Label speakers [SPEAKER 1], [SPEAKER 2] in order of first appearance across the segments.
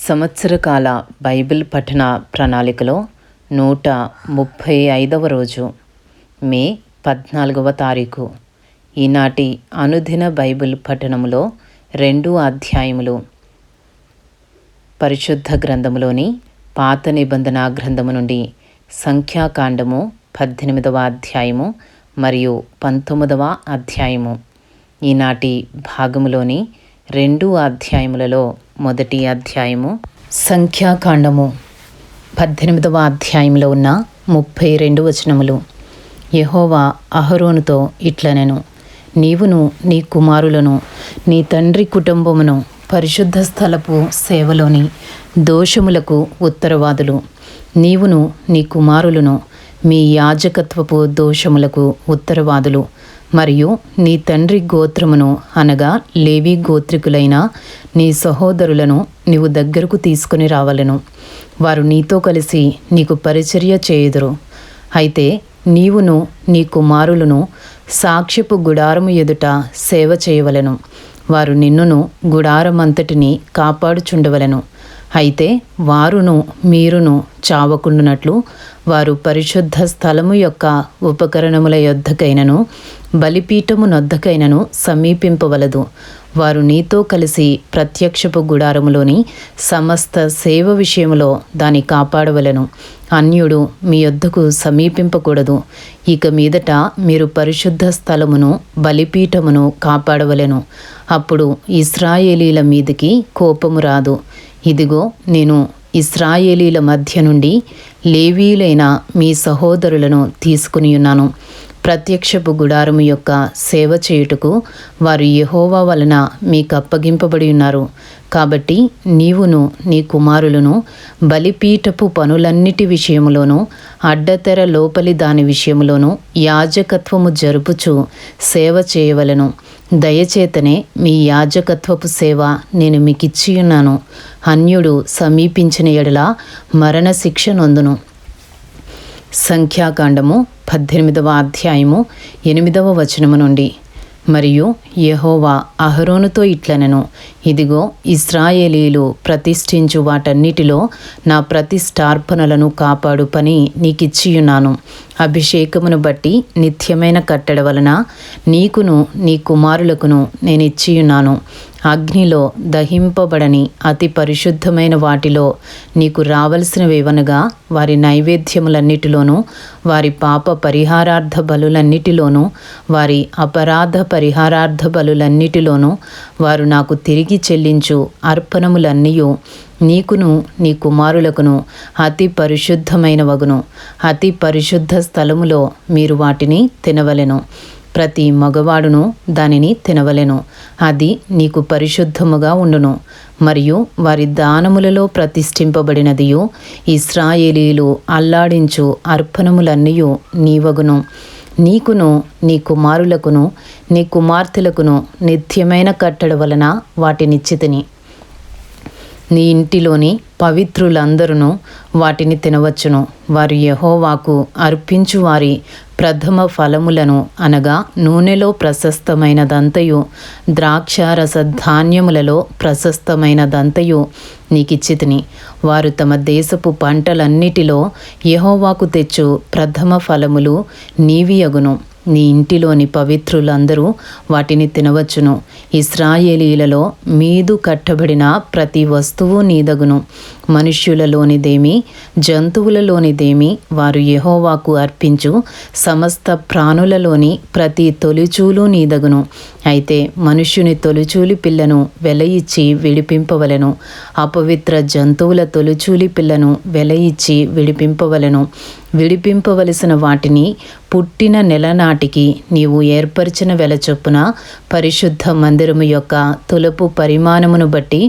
[SPEAKER 1] సంవత్సరకాల Bible పఠన ప్రణాళికలో 135వ రోజు, మే 14వ తారీఖు. ఈనాటి అనుదిన బైబిల్ పఠనములో 2 అధ్యాయములు. పరిశుద్ధ గ్రంథములోని పాత నిబంధన గ్రంథము నుండి సంఖ్యాకాండము 18వ అధ్యాయము మరియు 19వ అధ్యాయము. ఈనాటి భాగములోని 2 అధ్యాయములలో మొదటి అధ్యాయము సంఖ్యాకాండము 18వ అధ్యాయంలో ఉన్న 32 వచనములు. యెహోవా అహరోనుతో ఇట్లనెను, నీవును నీ కుమారులను నీ తండ్రి కుటుంబమును పరిశుద్ధ స్థలపు సేవలోని దోషములకు ఉత్తరవాదులు. నీవును నీ కుమారులను మీ యాజకత్వపు దోషములకు ఉత్తరవాదులు మరియు నీ తండ్రి గోత్రమును అనగా లేవి గోత్రికులైన నీ సహోదరులను నీవు దగ్గరకు తీసుకుని రావలెను. వారు నీతో కలిసి నీకు పరిచర్య చేయుదురు. అయితే నీవును నీ కుమారులను సాక్ష్యపు గుడారము ఎదుట సేవ చేయవలెను. వారు నిన్నును గుడారమంతటిని కాపాడుచుండవలెను. అయితే వారును మీరును చావకుండునట్లు వారు పరిశుద్ధ స్థలము యొక్క ఉపకరణముల యొద్దకైనను బలిపీఠము నొద్దకైనను సమీపింపవలదు. వారు నీతో కలిసి ప్రత్యక్షపు గుడారములోని సమస్త సేవ విషయములో దాన్ని కాపాడవలెను. అన్యుడు మీ యొద్దకు సమీపింపకూడదు. ఇక మీదట మీరు పరిశుద్ధ స్థలమును బలిపీఠమును కాపాడవలెను. అప్పుడు ఇశ్రాయేలీల మీదికి కోపము రాదు. ఇదిగో, నేను ఇశ్రాయేలీల మధ్య నుండి లేవీయులైన మీ సహోదరులను తీసుకుని ఉన్నాను. ప్రత్యక్షపు గుడారము యొక్క సేవ చేయుటకు వారు యెహోవా వలన మీకు అప్పగింపబడి ఉన్నారు. కాబట్టి నీవును నీ కుమారులను బలిపీఠపు పనులన్నిటి విషయములోనూ అడ్డతెర లోపలి దాని విషయములోనూ యాజకత్వము జరుపుచు సేవ చేయవలెను. దయచేతనే మీ యాజకత్వపు సేవ నేను మీకిచ్చియున్నాను. అన్యుడు సమీపించిన ఎడల మరణశిక్ష నొందును. సంఖ్యాకాండము 18వ అధ్యాయము 8వ వచనము నుండి. మరియు యెహోవా అహరోనుతో ఇట్లనెను, ఇదిగో, ఇశ్రాయేలీలు ప్రతిష్ఠించు వాటన్నిటిలో నా ప్రతిష్ఠార్పణలను కాపాడు పని నీకిచ్చియున్నాను. అభిషేకమును బట్టి నిత్యమైన కట్టడ వలన నీకును నీ కుమారులకును నేనిచ్చియున్నాను. అగ్నిలో దహింపబడని అతి పరిశుద్ధమైన వాటిలో నీకు రావలసినవేవనగా వారి నైవేద్యములన్నిటిలోనూ వారి పాప పరిహారార్థ బలులన్నిటిలోనూ వారి అపరాధ పరిహారార్థ బలులన్నిటిలోనూ వారు నాకు తిరిగి చెల్లించు అర్పణములన్నీయు నీకును నీ కుమారులకును అతి పరిశుద్ధమైన వగును. అతి పరిశుద్ధ స్థలములో మీరు వాటిని తినవలెను. ప్రతి మగవాడును దానిని తినవలెను. అది నీకు పరిశుద్ధముగా ఉండును. మరియు వారి దానములలో ప్రతిష్ఠింపబడినదియు ఇశ్రాయేలీలు అల్లాడించు అర్పణములన్నీయు నీవగును. నీకును నీ కుమారులకును నీ కుమార్తెలకును నిత్యమైన కట్టడ వలన వాటినిచ్చితిని. నీ ఇంటిలోని పవిత్రులందరూ వాటిని తినవచ్చును. వారు యెహోవాకు అర్పించు వారి ప్రథమ ఫలములను అనగా నూనెలో ప్రశస్తమైనదంతయు ద్రాక్షారస ధాన్యములలో ప్రశస్తమైనదంతయు నీకిచ్చితిని. వారు తమ దేశపు పంటలన్నిటిలో యెహోవాకు తెచ్చు ప్రథమ ఫలములు నీవియగును. నీ ఇంటిలోని పవిత్రులందరూ వాటిని తినవచ్చును. ఇశ్రాయేలీలలో మీదు కట్టబడిన ప్రతి వస్తువు నీదగును. మనుష్యులలోనిదేమి జంతువులలోనిదేమి వారు యెహోవాకు అర్పించు సమస్త ప్రాణులలోని ప్రతి తొలిచూలు నీదగును. అయితే మనుష్యుని తొలిచూలి పిల్లను వెల ఇచ్చి విడిపింపవలెను. అపవిత్ర జంతువుల తొలిచూలి పిల్లను వెల ఇచ్చి విడిపింపవలెను. విడిపింపవలసిన వాటిని పుట్టిన నెల నాటికి నీవు ఏర్పరిచిన వెల చొప్పున పరిశుద్ధ మందిరము యొక్క తులపు పరిమాణమును బట్టి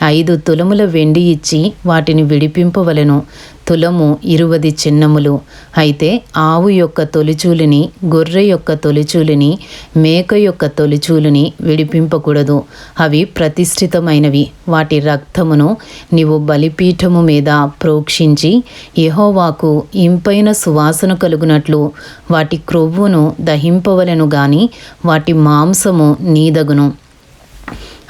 [SPEAKER 1] 5 తులముల వెండి ఇచ్చి వాటిని విడిపింపవలెను. తులము 20 చిన్నములు. అయితే ఆవు యొక్క తొలిచూలిని, గొర్రె యొక్క తొలిచూలిని, మేక యొక్క తొలిచూలిని విడిపింపకూడదు. అవి ప్రతిష్ఠితమైనవి. వాటి రక్తమును నీవు బలిపీఠము మీద ప్రోక్షించి యెహోవాకు ఇంపైన సువాసన కలుగునట్లు వాటి క్రొవ్వును దహింపవలెను గాని వాటి మాంసము నీదగును.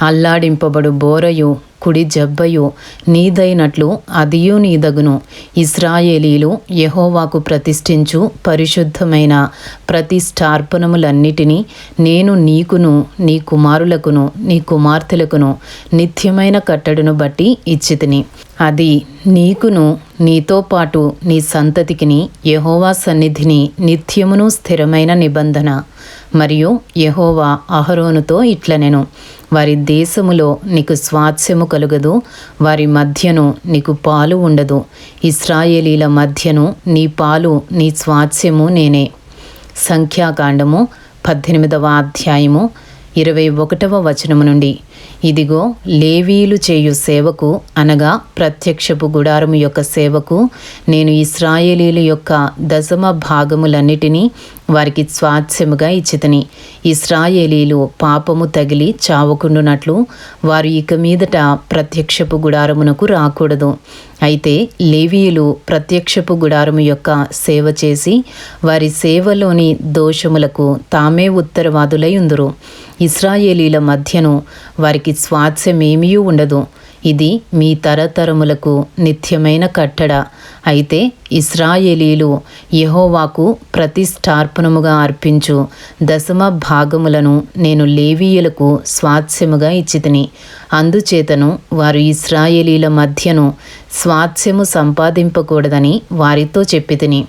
[SPEAKER 1] అల్లాడింపబడు బోరయు కుడి జబ్బయు నీదైనట్లు అదియు నీదగును. ఇశ్రాయేలీలు యెహోవాకు ప్రతిష్ఠించు పరిశుద్ధమైన ప్రతిష్ఠార్పణములన్నిటినీ నేను నీకును నీ కుమారులకును నీ కుమార్తెలకును నిత్యమైన కట్టడను బట్టి ఇచ్చితిని. అది నీకును నీతో పాటు నీ సంతతికిని యెహోవా సన్నిధిని నిత్యమును స్థిరమైన నిబంధన. మరియు యెహోవా అహరోనుతో ఇట్లనెను, వారి దేశములో నీకు స్వాస్థ్యము కలుగదు, వారి మధ్యను నీకు పాలు ఉండదు. ఇశ్రాయేలీల మధ్యను నీ పాలు నీ స్వాస్థ్యము నేనే. సంఖ్యాకాండము 18వ అధ్యాయము 21వ వచనము నుండి. ఇదిగో లేవీయులు చేయు సేవకు అనగా ప్రత్యక్షపు గుడారము యొక్క సేవకు నేను ఇశ్రాయేలీల యొక్క దశమ భాగములన్నిటినీ వారికి స్వాస్థ్యముగా ఇచ్చితిని. ఇశ్రాయేలీలు పాపము తగిలి చావకుండునట్లు వారు ఇక మీదట ప్రత్యక్షపు గుడారమునకు రాకూడదు. అయితే లేవీయులు ప్రత్యక్షపు గుడారము యొక్క సేవ చేసి వారి సేవలోని దోషములకు తామే ఉత్తరవాదులై ఉందురు. ఇశ్రాయేలీల మధ్యను వారికి స్వాస్థ్యమేమీ ఉండదు. ఇది మీ తరతరములకు నిత్యమైన కట్టడ. అయితే ఇశ్రాయేలీలు యెహోవాకు ప్రతిష్ఠార్పణముగా అర్పించు దశమ భాగములను నేను లేవీయులకు స్వాస్థ్యముగా ఇచ్చితిని. అందుచేతను వారు ఇశ్రాయేలీల మధ్యను స్వాస్థ్యము సంపాదింపకూడదని వారితో చెప్పితిని.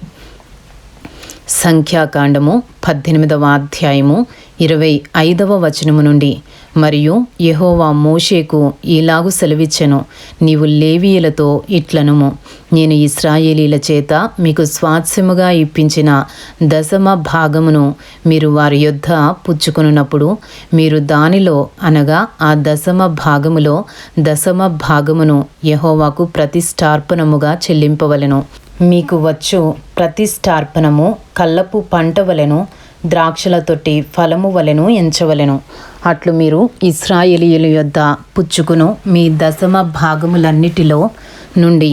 [SPEAKER 1] సంఖ్యాకాండము 18వ అధ్యాయము 25వ వచనము నుండి. మరియు యెహోవా మోషేకు ఈలాగు సెలవిచ్చెను, నీవు లేవీయులతో ఇట్లనుము, నేను ఇశ్రాయేలీల చేత మీకు స్వాస్థ్యముగా ఇప్పించిన దశమ భాగమును మీరు వారి యొద్ద పుచ్చుకొనున్నప్పుడు మీరు దానిలో అనగా ఆ దశమ భాగములో దశమ భాగమును యెహోవాకు ప్రతిష్ఠార్పణముగా చెల్లింపవలెను. మీకు వచ్చు ప్రతిష్ఠార్పణము కల్లపు పంట వలెను ద్రాక్షల తొట్టి ఫలము వలెను ఎంచవలెను. అట్లు మీరు ఇశ్రాయేలీయుల యొద్ద పుచ్చుకును మీ దశమ భాగములన్నిటిలో నుండి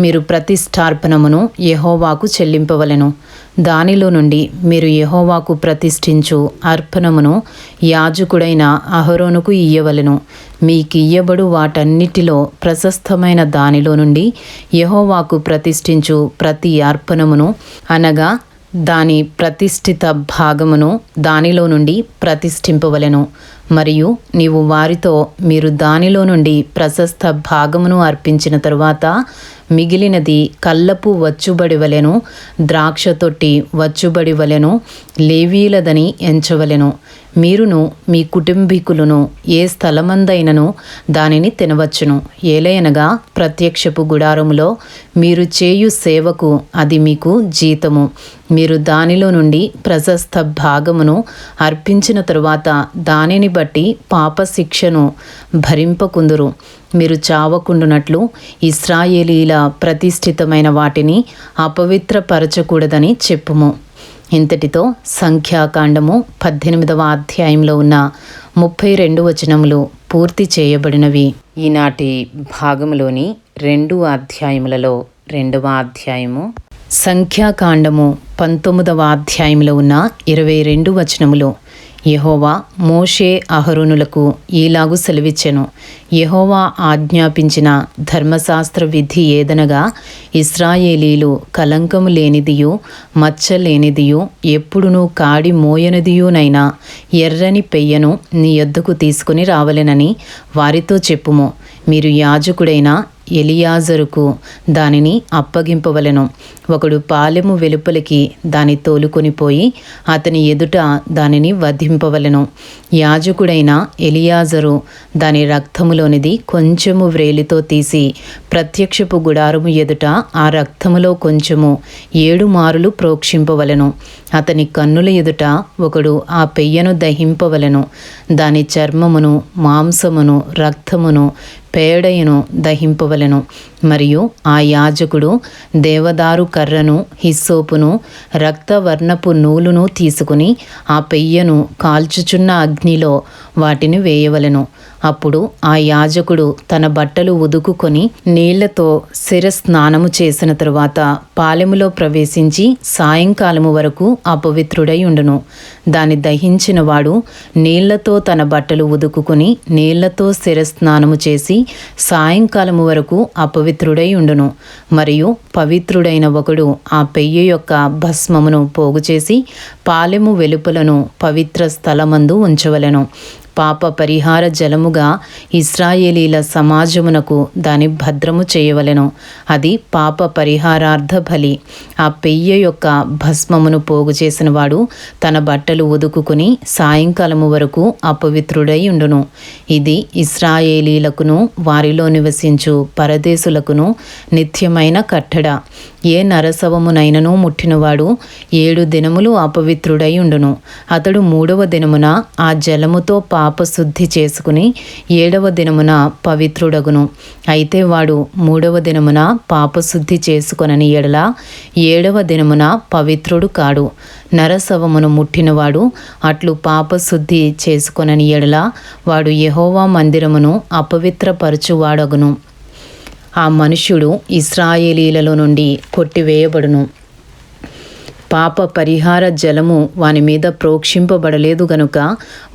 [SPEAKER 1] మీరు ప్రతిష్ఠార్పణమును యెహోవాకు చెల్లింపవలెను. దానిలో నుండి మీరు యెహోవాకు ప్రతిష్ఠించు అర్పణమును యాజకుడైన అహరోనుకు ఇయ్యవలెను. మీకియ్యబడు వాటన్నిటిలో ప్రశస్తమైన దానిలో నుండి యెహోవాకు ప్రతిష్ఠించు ప్రతి అర్పణమును అనగా దాని ప్రతిష్ఠిత భాగమును దానిలో నుండి ప్రతిష్ఠింపవలెను. మరియు నీవు వారితో మీరు దానిలో నుండి ప్రశస్త భాగమును అర్పించిన తరువాత మిగిలినది కల్లపు వచ్చుబడి వలెను ద్రాక్ష తొట్టి వచ్చుబడి వలెను లేవీయులదని ఎంచవలెను. మీరును మీ కుటుంబీకులను ఏ స్థలమందైనను దానిని తినవచ్చును. ఏలయనగా ప్రత్యక్షపు గుడారములో మీరు చేయు సేవకు అది మీకు జీతము. మీరు దానిలో నుండి ప్రశస్త భాగమును అర్పించిన తరువాత దానిని బట్టి పాప శిక్షను భరింపకుందురు. మీరు చావకుండునట్లు ఇశ్రాయేలీల ప్రతిష్ఠితమైన వాటిని అపవిత్రపరచకూడదని చెప్పుము. ఇంతటితో సంఖ్యాకాండము 18వ అధ్యాయంలో ఉన్న 32 వచనములు పూర్తి చేయబడినవి. ఈనాటి భాగములోని 2 అధ్యాయములలో 2వ అధ్యాయము సంఖ్యాకాండము 19వ అధ్యాయంలో ఉన్న 22 వచనములు. యెహోవా మోషే అహరోనులకు ఈలాగు సెలవిచ్చెను, యెహోవా ఆజ్ఞాపించిన ధర్మశాస్త్ర విధి ఏదనగా ఇశ్రాయేలీలు కలంకము లేనిదియు మచ్చ లేనిదియు ఎప్పుడునూ కాడి మోయనిదియునైనా ఎర్రని పెయ్యను నీ యొద్దకు తీసుకుని రావలెనని వారితో చెప్పుము. మీరు యాజకుడైన ఎలియాజరుకు దానిని అప్పగింపవలెను. ఒకడు పాలెము వెలుపలికి దాని తోలుకొని పోయి అతని ఎదుట దానిని వధింపవలెను. యాజకుడైన ఎలియాజరు దాని రక్తములోనిది కొంచెము వ్రేలితో తీసి ప్రత్యక్షపు గుడారము ఎదుట ఆ రక్తములో కొంచెము 7 మారులు ప్రోక్షింపవలెను. అతని కన్నుల ఎదుట ఒకడు ఆ పెయ్యను దహింపవలెను. దాని చర్మమును మాంసమును రక్తమును పేడయను దహింపవలెను. మరియు ఆ యాజకుడు దేవదారు కర్రను హిస్సోపును రక్తవర్ణపు నూలును తీసుకుని ఆ పెయ్యను కాల్చుచున్న అగ్నిలో వాటిని వేయవలెను. అప్పుడు ఆ యాజకుడు తన బట్టలు ఉదుకుకొని నీళ్లతో శిరస్నానము చేసిన తరువాత పాలెములో ప్రవేశించి సాయంకాలము వరకు అపవిత్రుడై ఉండును. దాన్ని దహించిన వాడు నీళ్లతో తన బట్టలు ఉదుకుకొని నీళ్లతో శిరస్నానము చేసి సాయంకాలము వరకు అపవిత్రుడై ఉండును. మరియు పవిత్రుడైన ఒకడు ఆ పెయ్యి యొక్క భస్మమును పోగు చేసి పాలెము వెలుపలను పవిత్ర స్థలమందు ఉంచవలెను. పాప పరిహార జలముగా ఇశ్రాయేలీల సమాజమునకు దాని భద్రము చేయవలెను. అది పాప పరిహారార్థ బలి. ఆ పెయ్య యొక్క భస్మమును పోగు చేసిన వాడు తన బట్టలు ఉదుకుని సాయంకాలము వరకు అపవిత్రుడై ఉండును. ఇది ఇశ్రాయేలీలకును వారిలో నివసించు పరదేశులకును నిత్యమైన కట్టడ. ఏ నరసవమునైనను ముట్టినవాడు 7 దినములు అపవిత్రుడై ఉండును. అతడు 3వ దినమున ఆ జలముతో పాపశుద్ధి చేసుకుని 7వ దినమున పవిత్రుడగును. అయితే వాడు 3వ దినమున పాపశుద్ధి చేసుకొనని ఎడల 7వ దినమున పవిత్రుడు కాడు. నరసవమును ముట్టినవాడు అట్లు పాపశుద్ధి చేసుకొనని ఎడల వాడు యెహోవా మందిరమును అపవిత్రపరచువాడగును. ఆ మనుష్యుడు ఇశ్రాయేలీలలో నుండి కొట్టివేయబడును. పాప పరిహార జలము వాని మీద ప్రోక్షింపబడలేదు గనుక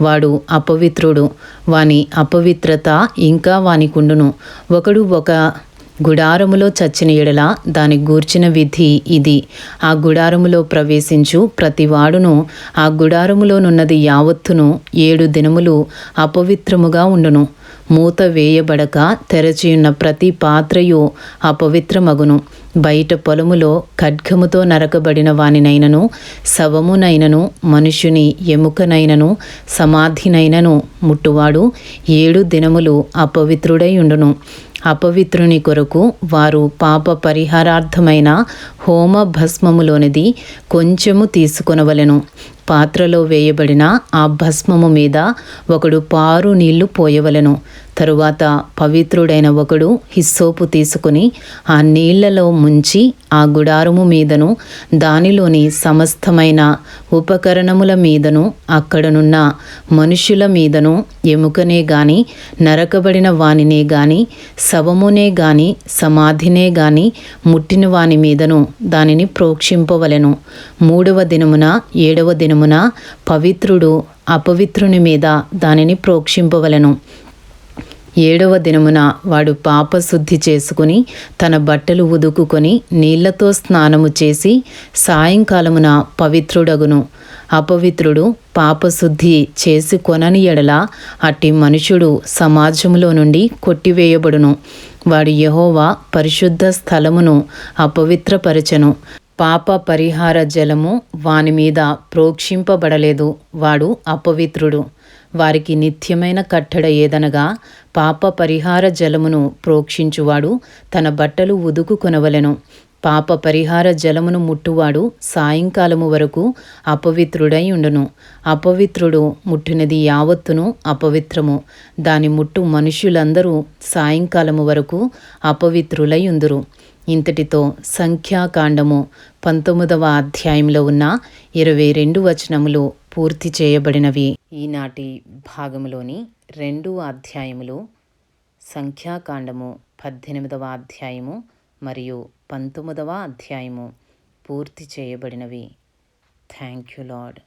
[SPEAKER 1] వాడు అపవిత్రుడు. వాని అపవిత్రత ఇంకా వానికుండును. ఒకడు ఒక గుడారములో చచ్చిన ఎడల దాని గూర్చిన విధి ఇది. ఆ గుడారములో ప్రవేశించు ప్రతివాడును ఆ గుడారములోనున్నది యావత్తును 7 దినములు అపవిత్రముగా ఉండును. మూత వేయబడక తెరచియున్న ప్రతి పాత్రయు అపవిత్రమగును. బయట పొలములో ఖడ్గముతో నరకబడిన వానినైనను శవమునైనను మనుషుని ఎముకనైనను సమాధినైనను ముట్టువాడు 7 దినములు అపవిత్రుడై ఉండును. అపవిత్రుని కొరకు వారు పాప పరిహారార్థమైన హోమ భస్మములోనిది కొంచెము తీసుకొనవలెను. పాత్రలో వేయబడిన ఆ భస్మము మీద ఒకడు పారు నీళ్లు పోయవలెను. తరువాత పవిత్రుడైన ఒకడు హిస్సోపు తీసుకుని ఆ నీళ్లలో ముంచి ఆ గుడారము మీదను దానిలోని సమస్తమైన ఉపకరణముల మీదను అక్కడనున్న మనుషుల మీదను ఎముకనే గాని నరకబడిన వానినే గాని శవమునే గాని సమాధినే గాని ముట్టిన వాని మీదను దానిని ప్రోక్షింపవలెను. 3వ దినమున 7వ దినమున పవిత్రుడు అపవిత్రుని మీద దానిని ప్రోక్షింపవలెను. 7వ దినమున వాడు పాపశుద్ధి చేసుకుని తన బట్టలు ఉదుకుకొని నీళ్లతో స్నానము చేసి సాయంకాలమున పవిత్రుడగును. అపవిత్రుడు పాపశుద్ధి చేసుకొనని ఎడల అట్టి మనుషుడు సమాజములో నుండి కొట్టివేయబడును. వాడు యెహోవా పరిశుద్ధ స్థలమును అపవిత్రపరచెను. పాప పరిహార జలము వాని మీద ప్రోక్షింపబడలేదు. వాడు అపవిత్రుడు. వారికి నిత్యమైన కట్టడ ఏదనగా పాప పరిహార జలమును ప్రోక్షించువాడు తన బట్టలు ఉదుకుకొనవలెను. పాప పరిహార జలమును ముట్టువాడు సాయంకాలము వరకు అపవిత్రుడై ఉండును. అపవిత్రుడు ముట్టినది యావత్తును అపవిత్రము. దాని ముట్టు మనుష్యులందరూ సాయంకాలము వరకు అపవిత్రులై ఉందురు. ఇంతటితో సంఖ్యాకాండము 19వ అధ్యాయంలో ఉన్న 22 వచనములు పూర్తి చేయబడినవి. ఈనాటి భాగములోని 2 అధ్యాయములు సంఖ్యాకాండము 18వ అధ్యాయము మరియు 19వ అధ్యాయము పూర్తి చేయబడినవి. Thank you lord.